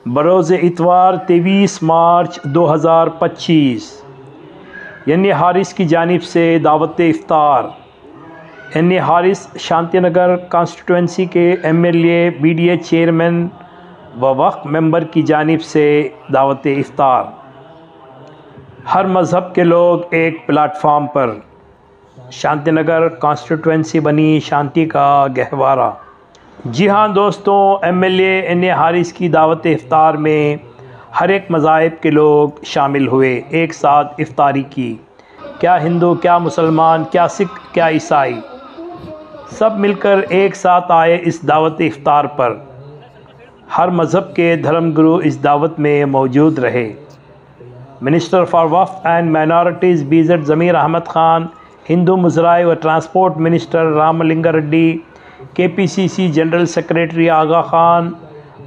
बरोज़ इतवार 23 मार्च 2025 यानी हारिस की जानिब से दावत इफ्तार। यानी हारिस शांति नगर कॉन्स्टिट्यूंसी के MLA BDA चेयरमैन व वक्फ मेंबर की जानिब से दावत इफ्तार। हर मज़हब के लोग एक प्लेटफार्म पर। शांति नगर कॉन्स्टिट्यूंसी बनी शांति का गहवारा। जी हाँ दोस्तों, MLA NA हारिस की दावत इफ्तार में हर एक मज़ाहिब के लोग शामिल हुए, एक साथ इफ्तारी की। क्या हिंदू, क्या मुसलमान, क्या सिख, क्या ईसाई, सब मिलकर एक साथ आए इस दावत इफ्तार पर। हर मज़हब के धर्मगुरु इस दावत में मौजूद रहे। Minister for Waqf and minorities BZ Zameer Ahmed Khan, Hindu Muzrai व transport minister Ramalinga Reddy, KPCC general secretary Agha Khan,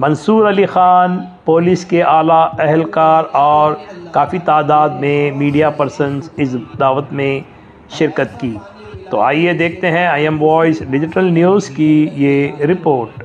Mansoor Ali Khan, police के आला अहलकार और काफ़ी तादाद में मीडिया पर्सन्स इस दावत में शिरकत की। तो आइए देखते हैं IM वॉइस डिजिटल न्यूज़ की ये रिपोर्ट।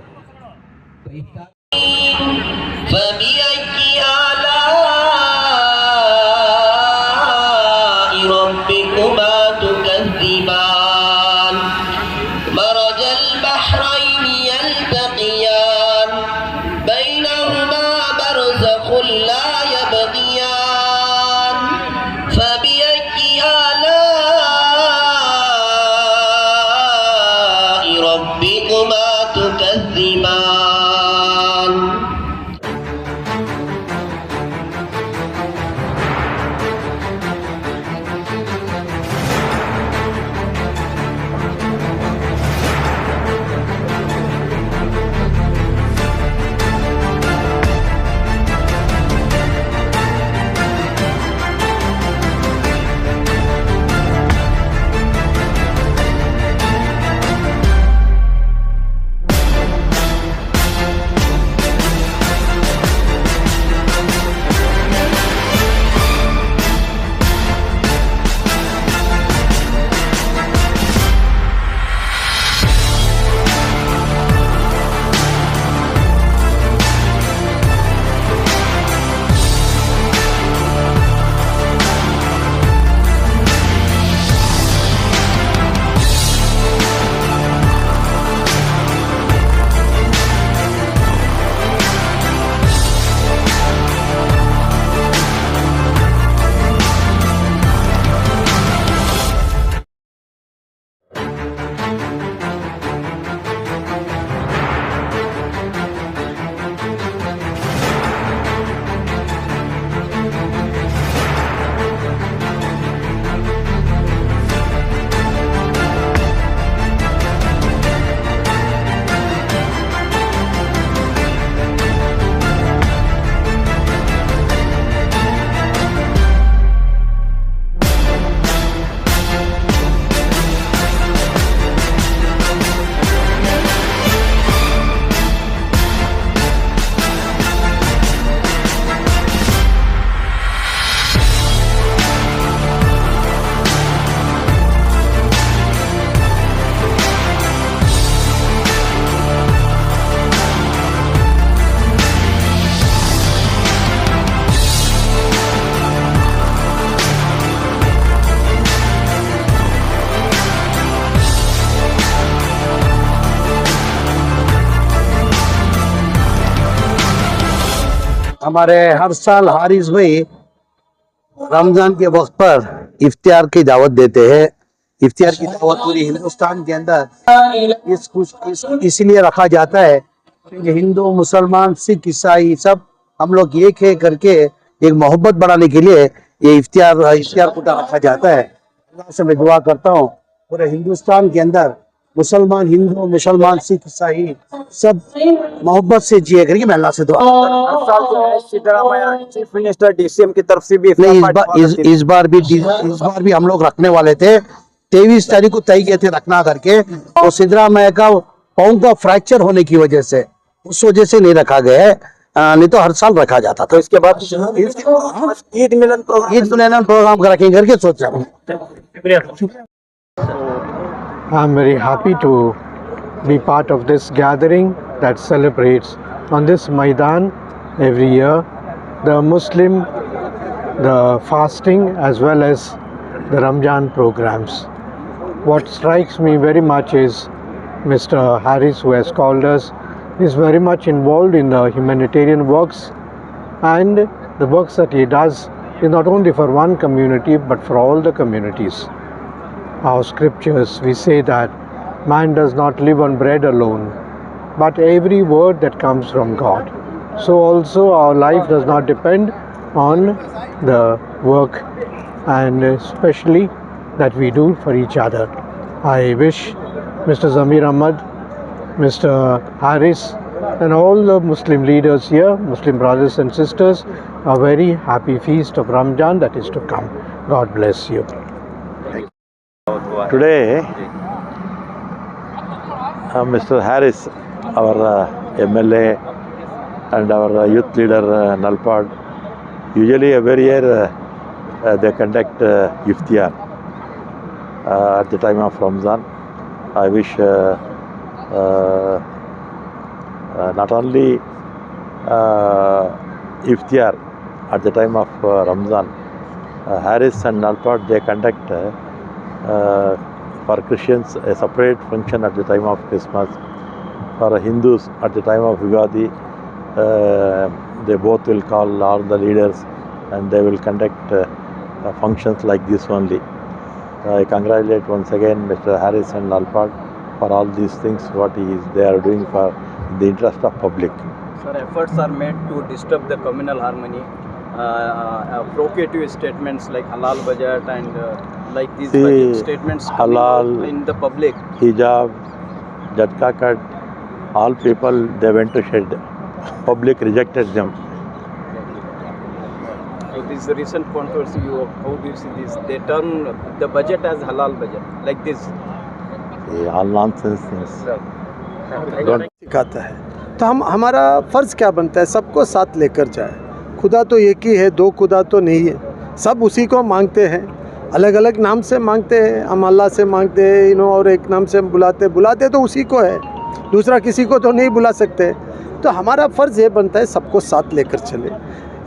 हमारे हर साल हारिस भाई रमजान के वक्त पर इफ्तियार की दावत देते हैं। इफ्तियार की दावत पूरी हिंदुस्तान के अंदर इसलिए रखा जाता है कि हिंदू, मुसलमान, सिख, ईसाई सब हम लोग एक है करके एक मोहब्बत बढ़ाने के लिए ये इफ्तियार कोटा रखा जाता है। अल्लाह से मैं दुआ करता हूँ पूरे हिंदुस्तान के अंदर मुसलमान, हिंदू, मुसलमान, सिख, ईसाई सब मोहब्बत से जिए करके मैं अल्लाह से दुआ चीफ मिनिस्टर DCM की तरफ से भी नहीं, इस बार भी हम लोग रखने वाले थे। 23 तारीख को तय किए थे रखना करके, तो सिद्धरामैया का पाँव का फ्रैक्चर होने की वजह से उस वजह से नहीं रखा गया है, नहीं तो हर साल रखा जाता था। तो इसके बाद ईद मिलन प्रोग्राम रखेंगे करके सोच रहा हूँ। I'm very happy to be part of this gathering that celebrates on this Maidan every year. The Muslim, the fasting as well as the Ramzan programs. What strikes me very much is Mr. Harris, who has called us, is very much involved in the humanitarian works, and the works that he does is not only for one community but for all the communities. Our scriptures, we say that man does not live on bread alone, but every word that comes from God. So also our life does not depend on the work and especially that we do for each other. I wish Mr. Zamir Ahmad, Mr. Harris and all the Muslim leaders here, Muslim brothers and sisters, a very happy feast of Ramzan that is to come. God bless you. Today, Mr. Harris, our MLA and our youth leader Nalpad, usually every year they conduct iftar at the time of Ramzan. I wish not only iftar at the time of Ramzan, Harris and Nalpad, they conduct for Christians a separate function at the time of Christmas. For Hindus at the time of Ugadi, they both will call all the leaders and they will conduct functions like this only. I congratulate once again Mr. Harris and Nalpad for all these things what they are doing for the interest of public. Sir, efforts are made to disturb the communal harmony. Provocative statements like halal budget and like these budget statements halal, in the public. Hijab, Jhatka cut, all people they went to shed. Public rejected them. So this recent controversy, how do you see this? They turn the budget as halal budget, like this. All nonsense things. Don't सिखाता है तो हमारा फ़र्ज़ क्या बनता है, सबको साथ लेकर जाए। खुदा तो एक ही है, दो खुदा तो नहीं है, सब उसी को मांगते हैं, अलग अलग नाम से मांगते हैं। हम अल्लाह से मांगते हैं और एक नाम से बुलाते तो उसी को है, दूसरा किसी को तो नहीं बुला सकते। तो हमारा फ़र्ज़ ये बनता है सबको साथ लेकर चले,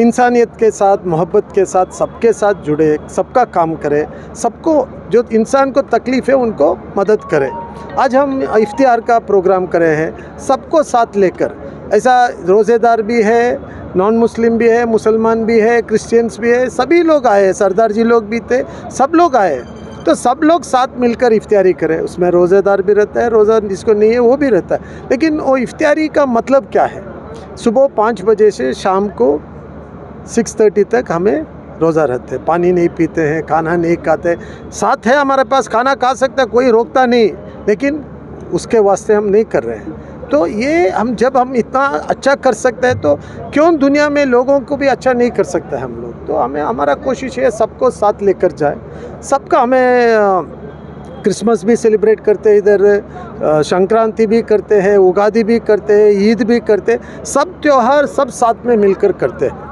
इंसानियत के साथ, मोहब्बत के साथ, सबके साथ जुड़े, सबका काम करे, सबको जो इंसान को तकलीफ़ है उनको मदद करे। आज हम इफ्तियार का प्रोग्राम करे हैं सबको साथ लेकर। ऐसा रोज़ेदार भी है, नॉन मुस्लिम भी है, मुसलमान भी है, क्रिश्चियंस भी है, सभी लोग आए, सरदार जी लोग भी थे, सब लोग आए। तो सब लोग साथ मिलकर इफ्तियारी करें। उसमें रोज़ेदार भी रहता है, रोज़ा जिसको नहीं है वो भी रहता है। लेकिन वो इफ्तियारी का मतलब क्या है? सुबह 5 बजे से शाम को 6:30 तक हमें रोज़ा रहते हैं, पानी नहीं पीते हैं, खाना नहीं खाते। साथ है हमारे पास, खाना खा सकता है, कोई रोकता नहीं, लेकिन उसके वास्ते हम नहीं कर रहे हैं। तो ये जब हम इतना अच्छा कर सकते हैं तो क्यों दुनिया में लोगों को भी अच्छा नहीं कर सकते हम लोग? तो हमारा कोशिश है सबको साथ लेकर जाए। सबका हमें क्रिसमस भी सेलिब्रेट करते हैं, इधर संक्रांति भी करते हैं, उगादी भी करते हैं, ईद भी करते हैं, सब त्यौहार सब साथ में मिलकर करते हैं।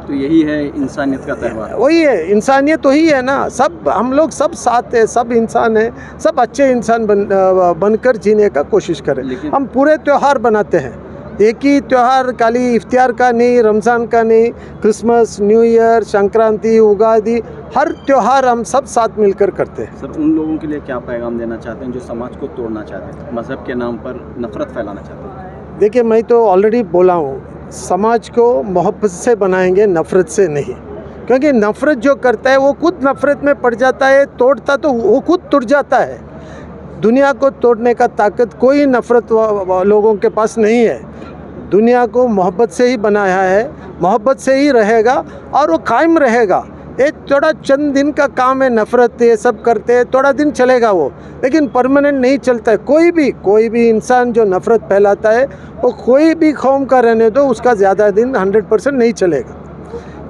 तो यही है इंसानियत का त्यौहार। वही है इंसानियत, वही है ना। सब हम लोग सब साथ है, सब इंसान है, सब अच्छे इंसान बनकर जीने का कोशिश करें। हम पूरे त्यौहार बनाते हैं, एक ही त्यौहार खाली इफ्तियार का नहीं, रमज़ान का नहीं, Christmas, new year, Sankranti, Ugadi, हर त्यौहार हम सब साथ मिलकर करते हैं। सर, उन लोगों के लिए क्या पैगाम देना चाहते हैं जो समाज को तोड़ना चाहते हैं, मज़हब के नाम पर नफ़रत फैलाना चाहते हैं? देखिए, मैं तो ऑलरेडी बोला हूँ, समाज को मोहब्बत से बनाएंगे, नफ़रत से नहीं। क्योंकि नफ़रत जो करता है वो खुद नफ़रत में पड़ जाता है, तोड़ता तो वो खुद टूट जाता है। दुनिया को तोड़ने का ताकत कोई नफ़रत लोगों के पास नहीं है। दुनिया को मोहब्बत से ही बनाया है, मोहब्बत से ही रहेगा और वो कायम रहेगा। ये थोड़ा चंद दिन का काम है, नफ़रत ये सब करते हैं, थोड़ा दिन चलेगा वो, लेकिन परमानेंट नहीं चलता है। कोई भी इंसान जो नफ़रत फैलाता है वो कोई भी कौम का रहने दो, उसका ज़्यादा दिन 100% नहीं चलेगा।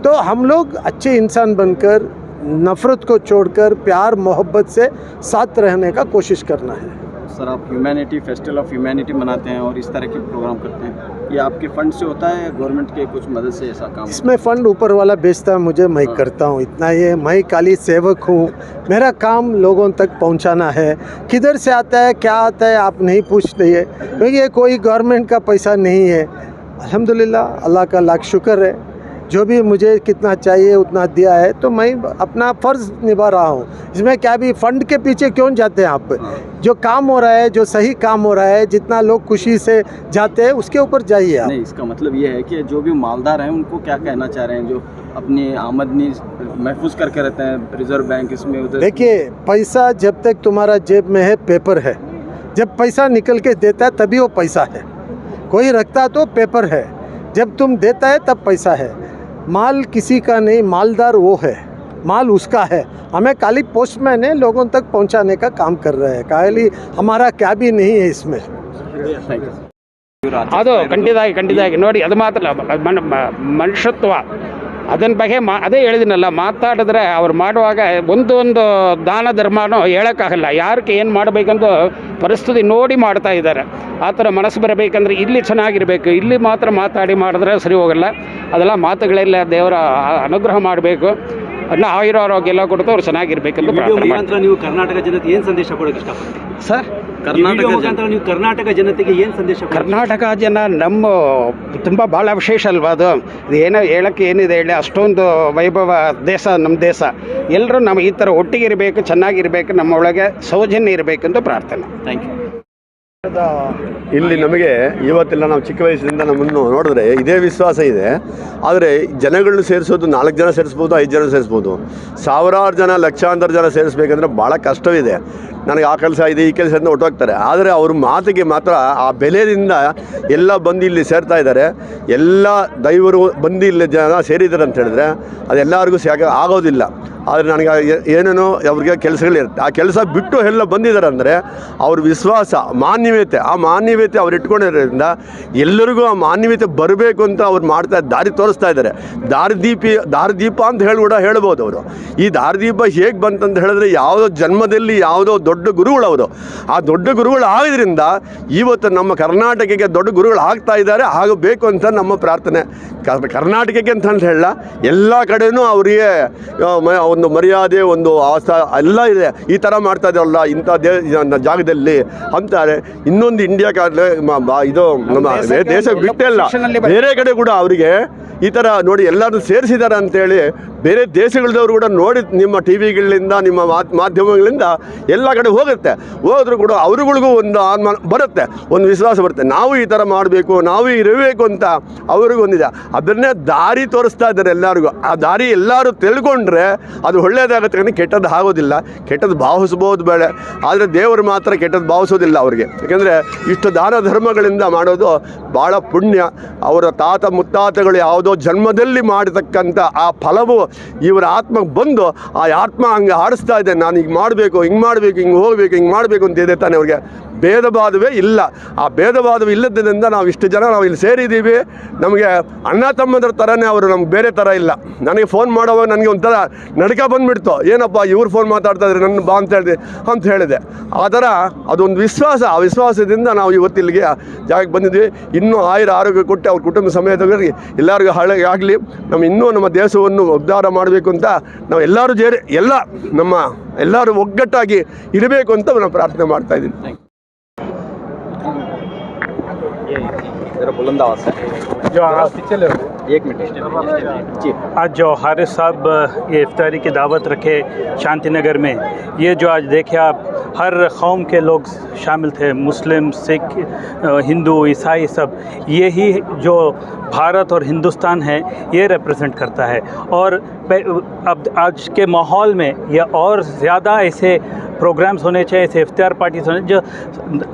तो हम लोग अच्छे इंसान बनकर नफ़रत को छोड़कर प्यार मोहब्बत से साथ रहने का कोशिश करना है। सर, आप ह्यूमैनिटी फेस्टिवल ऑफ ह्यूमैनिटी मनाते हैं और इस तरह के प्रोग्राम करते हैं, ये आपके फ़ंड से होता है, गवर्नमेंट के कुछ मदद से ऐसा काम? इसमें फ़ंड ऊपर वाला भेजता है मुझे, मैं करता हूँ इतना। ये मैं खाली सेवक हूँ, मेरा काम लोगों तक पहुँचाना है। किधर से आता है, क्या आता है, आप नहीं पूछते हैं, क्योंकि ये कोई गवर्नमेंट का पैसा नहीं है। अल्हम्दुलिल्लाह, अल्लाह का लाख शुक्र है, जो भी मुझे कितना चाहिए उतना दिया है, तो मैं अपना फ़र्ज़ निभा रहा हूँ। इसमें क्या भी फ़ंड के पीछे क्यों जाते हैं आप? जो काम हो रहा है, जो सही काम हो रहा है, जितना लोग खुशी से जाते हैं उसके ऊपर जाइए आप। नहीं, इसका मतलब ये है कि जो भी मालदार हैं उनको क्या कहना चाह रहे हैं, जो अपनी आमदनी महफूज करके रहते हैं रिजर्व बैंक इसमें उधर। देखिए, पैसा जब तक तुम्हारा जेब में है, पेपर है। जब पैसा निकल के देता है तभी वो पैसा है। कोई रखता तो पेपर है, जब तुम देता है तब पैसा है। माल किसी का नहीं, मालदार वो है, माल उसका है। हमें खाली पोस्टमैन है, लोगों तक पहुंचाने का काम कर रहे हैं। खाली हमारा क्या भी नहीं है इसमें। ಅದು ಖಂಡಿತವಾಗಿ ನೋಡಿ, ಅದು ಮಾತ್ರ ಮನುಷ್ಯತ್ವ ಅದನ್ನ ಬಗ್ಗೆ ಅದೇ ಹೇಳಿದಿನಲ್ಲ, ಮಾತಾಡಿದ್ರೆ ಅವ್ರು ಮಾಡುವಾಗ ಒಂದು ದಾನ ಧರ್ಮನೂ ಹೇಳೋಕ್ಕಾಗಲ್ಲ. ಯಾರಿಗೆ ಏನು ಮಾಡಬೇಕಂತ ಪರಿಸ್ಥಿತಿ ನೋಡಿ ಮಾಡ್ತಾ ಇದ್ದಾರೆ. ಆ ಥರ ಮನಸ್ಸು ಬರಬೇಕಂದ್ರೆ ಇಲ್ಲಿ ಚೆನ್ನಾಗಿರಬೇಕು. ಇಲ್ಲಿ ಮಾತ್ರ ಮಾತಾಡಿ ಮಾಡಿದ್ರೆ ಸರಿ ಹೋಗಲ್ಲ. ಅದೆಲ್ಲ ಮಾತುಗಳೆಲ್ಲ ದೇವರ ಅನುಗ್ರಹ ಮಾಡಬೇಕು. ಅದನ್ನ ಆಯುರಾರೋಗ್ಯ ಎಲ್ಲ ಕೊಡ್ತು ಅವ್ರು ಚೆನ್ನಾಗಿರ್ಬೇಕಂತ ಪ್ರಾರ್ಥನೆ ಮಾಡ್ತೀನಿ. ನೀವು ಕರ್ನಾಟಕ ಜನತೆಗೆ ಏನು ಸಂದೇಶ ಕೊಡೋಕೆ ಇಷ್ಟಪಡ್ತೀರಿ ಸರ್? ನೀವು ಕರ್ನಾಟಕ ಜನತೆಗೆ ಏನು ಸಂದೇಶ? ಕರ್ನಾಟಕ ಜನ ನಮ್ಮ ತುಂಬ ಭಾಳ ವಿಶೇಷ ಅಲ್ವಾ ಅದು? ಏನೋ ಹೇಳೋಕ್ಕೆ ಏನಿದೆ ಹೇಳಿ, ಅಷ್ಟೊಂದು ವೈಭವ ದೇಶ ನಮ್ಮ ದೇಶ. ಎಲ್ಲರೂ ನಾವು ಈ ಥರ ಒಟ್ಟಿಗೆ ಇರಬೇಕು, ಚೆನ್ನಾಗಿರಬೇಕು, ನಮ್ಮ ಒಳಗೆ ಸೌಜನ್ಯ ಇರಬೇಕಂತ ಪ್ರಾರ್ಥನೆ. Thank you. ಇಲ್ಲಿ ನಮಗೆ ಇವತ್ತೆಲ್ಲ ನಾವು ಚಿಕ್ಕ ವಯಸ್ಸಿನಿಂದ ನಮ್ಮನ್ನು ನೋಡಿದ್ರೆ ಇದೇ ವಿಶ್ವಾಸ ಇದೆ. ಆದರೆ ಜನಗಳನ್ನ ಸೇರಿಸೋದು 4 ಜನ ಸೇರಿಸ್ಬೋದು, 5 ಜನ ಸೇರಿಸ್ಬೋದು. ಸಾವಿರಾರು ಜನ, ಲಕ್ಷಾಂತರ ಜನ ಸೇರಿಸ್ಬೇಕಂದ್ರೆ ಭಾಳ ಕಷ್ಟವಿದೆ. ನನಗೆ ಆ ಕೆಲಸ ಇದೆ, ಈ ಕೆಲಸ ಅಂತ ಹೊಟ್ಟೋಗ್ತಾರೆ. ಆದರೆ ಅವ್ರ ಮಾತಿಗೆ ಮಾತ್ರ ಆ ಬೆಲೆಯಿಂದ ಎಲ್ಲ ಬಂದು ಇಲ್ಲಿ ಸೇರ್ತಾ ಇದ್ದಾರೆ. ಎಲ್ಲ ದೈವರು ಬಂದು ಇಲ್ಲಿ ಜನ ಸೇರಿದ್ದಾರೆ ಅಂತ ಹೇಳಿದ್ರೆ ಅದೆಲ್ಲರಿಗೂ ಆಗೋದಿಲ್ಲ. ಆದರೆ ನನಗೆ ಏನೇನೋ ಅವ್ರಿಗೆ ಕೆಲಸಗಳಿರುತ್ತೆ. ಆ ಕೆಲಸ ಬಿಟ್ಟು ಎಲ್ಲ ಬಂದಿದ್ದಾರೆ ಅಂದರೆ ಅವ್ರ ವಿಶ್ವಾಸ, ಮಾನವೀಯತೆ, ಆ ಮಾನವೀಯತೆ ಅವ್ರು ಇಟ್ಕೊಂಡಿರೋದ್ರಿಂದ ಎಲ್ಲರಿಗೂ ಆ ಮಾನವೀಯತೆ ಬರಬೇಕು ಅಂತ ಅವ್ರು ದಾರಿ ತೋರಿಸ್ತಾ ಇದ್ದಾರೆ. ದಾರಿದೀಪ ಅಂತ ಕೂಡ ಹೇಳ್ಬೋದು ಅವರು. ಈ ದಾರಿದೀಪ ಹೇಗೆ ಬಂತಂತ ಹೇಳಿದ್ರೆ ಯಾವುದೋ ಜನ್ಮದಲ್ಲಿ ಯಾವುದೋ ದೊಡ್ಡ ಗುರುಗಳು ಅವರು. ಆ ದೊಡ್ಡ ಗುರುಗಳು ಆಗಿದ್ರಿಂದ ಇವತ್ತು ನಮ್ಮ ಕರ್ನಾಟಕಕ್ಕೆ ದೊಡ್ಡ ಗುರುಗಳು ಆಗ್ತಾ ಇದ್ದಾರೆ, ಆಗಬೇಕು ಅಂತ ನಮ್ಮ ಪ್ರಾರ್ಥನೆ. ಕರ್ನಾಟಕಕ್ಕೆ ಅಂತ ಹೇಳಲ್ಲ, ಎಲ್ಲ ಕಡೆಯೂ ಅವರಿಗೆ ಒಂದು ಮರ್ಯಾದೆ, ಒಂದು ಆಸ್ಥಾ ಎಲ್ಲ ಇದೆ. ಈ ಥರ ಮಾಡ್ತಾ ಇದ್ದಾರಲ್ಲ ಇಂಥ ಜಾಗದಲ್ಲಿ ಅಂತಾರೆ. ಇನ್ನೊಂದು ಇಂಡಿಯಾ ಇದು ನಮ್ಮ ದೇಶ ಬಿಟ್ಟೇ ಅಲ್ಲ, ಬೇರೆ ಕಡೆ ಕೂಡ ಅವರಿಗೆ ಈ ಥರ ನೋಡಿ ಎಲ್ಲರೂ ಸೇರಿಸಿದ್ದಾರೆ ಅಂತೇಳಿ ಬೇರೆ ದೇಶಗಳದವರು ಕೂಡ ನೋಡಿ ನಿಮ್ಮ ಟಿ ವಿಗಳಿಂದ, ನಿಮ್ಮ ಮಾಧ್ಯಮಗಳಿಂದ ಎಲ್ಲ ಕಡೆ ಹೋದರೂ ಕೂಡ ಅವರುಗಳಿಗೂ ಒಂದು ಆತ್ಮ ಬರುತ್ತೆ, ಒಂದು ವಿಶ್ವಾಸ ಬರುತ್ತೆ. ನಾವು ಈ ಥರ ಮಾಡಬೇಕು, ನಾವು ಇರಬೇಕು ಅಂತ ಅವ್ರಿಗೂ ಒಂದಿದೆ. ಅದನ್ನೇ ದಾರಿ ತೋರಿಸ್ತಾ ಇದ್ದಾರೆ ಎಲ್ಲರಿಗೂ. ಆ ದಾರಿ ಎಲ್ಲರೂ ತಿಳ್ಕೊಂಡ್ರೆ ಅದು ಒಳ್ಳೆಯದಾಗುತ್ತೆ, కానీ ಕೆಟ್ಟದ್ದು ಆಗೋದಿಲ್ಲ. ಕೆಟ್ಟದ್ದು ಭಾವಿಸ್ಬೋದು ಬೇಡ, ಆದರೆ ದೇವರು ಮಾತ್ರ ಕೆಟ್ಟದ್ದು ಭಾವಿಸೋದಿಲ್ಲ ಅವ್ರಿಗೆ. ಯಾಕೆಂದರೆ ಇಷ್ಟು ದಾನ ಧರ್ಮಗಳಿಂದ ಮಾಡೋದು ಭಾಳ ಪುಣ್ಯ. ಅವರ ತಾತ ಮುತ್ತಾತಗಳು ಯಾವುದೋ ಜನ್ಮದಲ್ಲಿ ಮಾಡತಕ್ಕಂಥ ಆ ಫಲವು ಇವರ ಆತ್ಮಕ್ಕೆ ಬಂದು ಆ ಆತ್ಮ ಹಂಗೆ ಆಡಿಸ್ತಾ ಇದೆ. ನಾನು ಹಿಂಗೆ ಮಾಡಬೇಕು, ಹಿಂಗೆ ಮಾಡಬೇಕು, ಹಿಂಗೆ ಹೋಗಬೇಕು, ಹಿಂಗೆ ಮಾಡಬೇಕು ಅಂತ ಇದೆ ತಾನೆ. ಅವ್ರಿಗೆ ಭೇದ ಭಾವವೇ ಇಲ್ಲ. ಆ ಭೇದ ಭಾವ ಇಲ್ಲದ್ರಿಂದ ನಾವು ಇಷ್ಟು ಜನ ನಾವು ಇಲ್ಲಿ ಸೇರಿದ್ದೀವಿ. ನಮಗೆ ಅಣ್ಣ ತಮ್ಮದ್ರ ಥರನೇ ಅವರು, ನಮ್ಗೆ ಬೇರೆ ಥರ ಇಲ್ಲ. ನನಗೆ ಫೋನ್ ಮಾಡೋವಾಗ ನನಗೆ ಒಂಥರ ನಡ್ಕ ಬಂದುಬಿಡ್ತು, ಏನಪ್ಪ ಇವ್ರು ಫೋನ್ ಮಾತಾಡ್ತಾಯಿದ್ರೆ ನನ್ನ ಬಾ ಅಂತ ಹೇಳಿದೆ. ಆ ಥರ ಅದೊಂದು ವಿಶ್ವಾಸ. ಆ ವಿಶ್ವಾಸದಿಂದ ನಾವು ಇವತ್ತಿಲ್ಲಿಗೆ ಜಾಗಕ್ಕೆ ಬಂದಿದ್ವಿ. ಇನ್ನೂ ಆರೋಗ್ಯ ಕೊಟ್ಟು ಅವ್ರ ಕುಟುಂಬ ಸಮೇತವಾಗಿ ಎಲ್ಲರಿಗೂ ಆಗಲಿ. ನಮ್ಮ ಇನ್ನೂ ನಮ್ಮ ದೇಶವನ್ನು ಉದ್ಧಾರ ಮಾಡಬೇಕು ಅಂತ ನಾವು ಎಲ್ಲರೂ ಎಲ್ಲರೂ ಒಗ್ಗಟ್ಟಾಗಿ ಇರಬೇಕು ಅಂತ ನಾನು ಪ್ರಾರ್ಥನೆ ಮಾಡ್ತಾಯಿದ್ದೀನಿ. बुलंद आवाज़ से जो एक मिनट जी। आज जो हारिस साहब ये इफ्तारी की दावत रखे शांति नगर में, ये जो आज देखे आप, हर कौम के लोग शामिल थे, मुस्लिम, सिख, हिंदू, ईसाई, सब यही जो भारत और हिंदुस्तान है ये रिप्रेजेंट करता है। और अब आज के माहौल में ये और ज़्यादा ऐसे प्रोग्राम्स होने चाहिए, ऐसे इफ्तार पार्टीज होने जो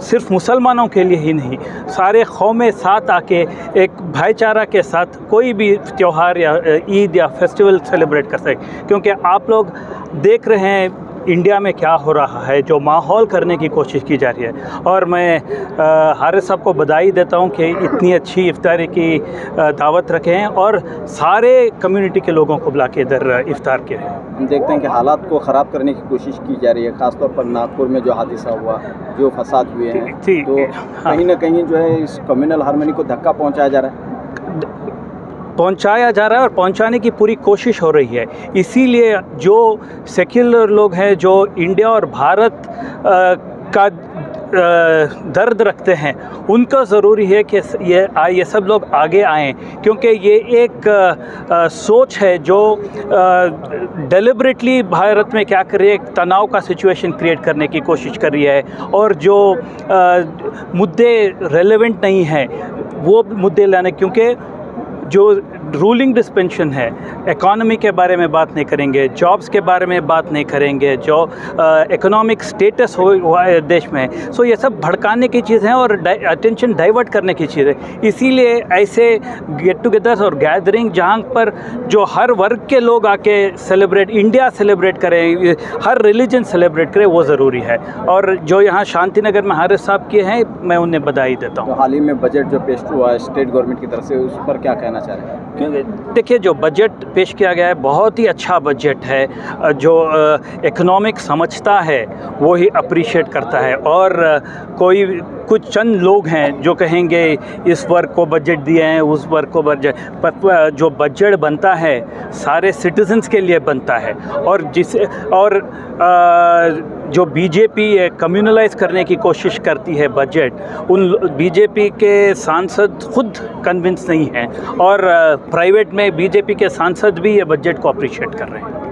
सिर्फ मुसलमानों के लिए ही नहीं, सारे कौमें साथ आके एक भाईचारा के साथ कोई भी त्यौहार या ईद या फेस्टिवल सेलिब्रेट कर सके। क्योंकि आप लोग देख रहे हैं इंडिया में क्या हो रहा है, जो माहौल करने की कोशिश की जा रही है। और मैं हारिस साहब को बधाई देता हूँ कि इतनी अच्छी इफ्तारी की दावत रखे हैं और सारे कम्युनिटी के लोगों को बुला के इधर इफ्तार किए हैं। हम देखते हैं कि हालात को ख़राब करने की कोशिश की जा रही है, ख़ासतौर पर नागपुर में जो हादसा हुआ, जो फसाद हुए हैं, तो कहीं ना कहीं जो है इस कम्युनल हार्मनी को धक्का पहुँचाया जा रहा है और पहुंचाने की पूरी कोशिश हो रही है। इसीलिए जो सेक्युलर लोग हैं, जो इंडिया और भारत का दर्द रखते हैं उनको ज़रूरी है कि ये सब लोग आगे आएँ, क्योंकि ये एक सोच है जो डेलिबरेटली भारत में क्या कर रही है, एक तनाव का सिचुएशन क्रिएट करने की कोशिश कर रही है, और जो मुद्दे रेलेवेंट नहीं हैं वो मुद्दे लाने, क्योंकि जो रूलिंग डिस्पेंशन है, इकॉनमी के बारे में बात नहीं करेंगे, जॉब्स के बारे में बात नहीं करेंगे, जो इकोनॉमिक स्टेटस हुआ है देश में, सो ये सब भड़काने की चीज़ है और अटेंशन डाइवर्ट करने की चीज़ है। इसीलिए ऐसे गेट टुगेदर्स और गैदरिंग जहाँ पर जो हर वर्ग के लोग आके सेलिब्रेट, इंडिया सेलिब्रेट करें, हर रिलीजन सेलिब्रेट करें, वो ज़रूरी है। और जो यहाँ शांति नगर में हारिस साहब किए हैं, मैं उन्हें बधाई देता हूँ। तो हाल ही में बजट जो पेश हुआ है स्टेट गवर्नमेंट की तरफ से, उस पर क्या कहना चाह रहे हैं? क्योंकि देखिए, जो बजट पेश किया गया है बहुत ही अच्छा बजट है। जो इकोनॉमिक समझता है वो ही अप्रिशिएट करता है, और कोई कुछ चंद लोग हैं जो कहेंगे इस वर्ग को बजट दिए हैं, उस वर्ग को बजट, पर जो बजट बनता है सारे सिटीजन्स के लिए बनता है। और जो बीजेपी कम्युनलाइज करने की कोशिश करती है बजट, उन बीजेपी के सांसद खुद कन्विंस नहीं हैं, और प्राइवेट में बीजेपी के सांसद भी ये बजट को अप्रिशिएट कर रहे हैं।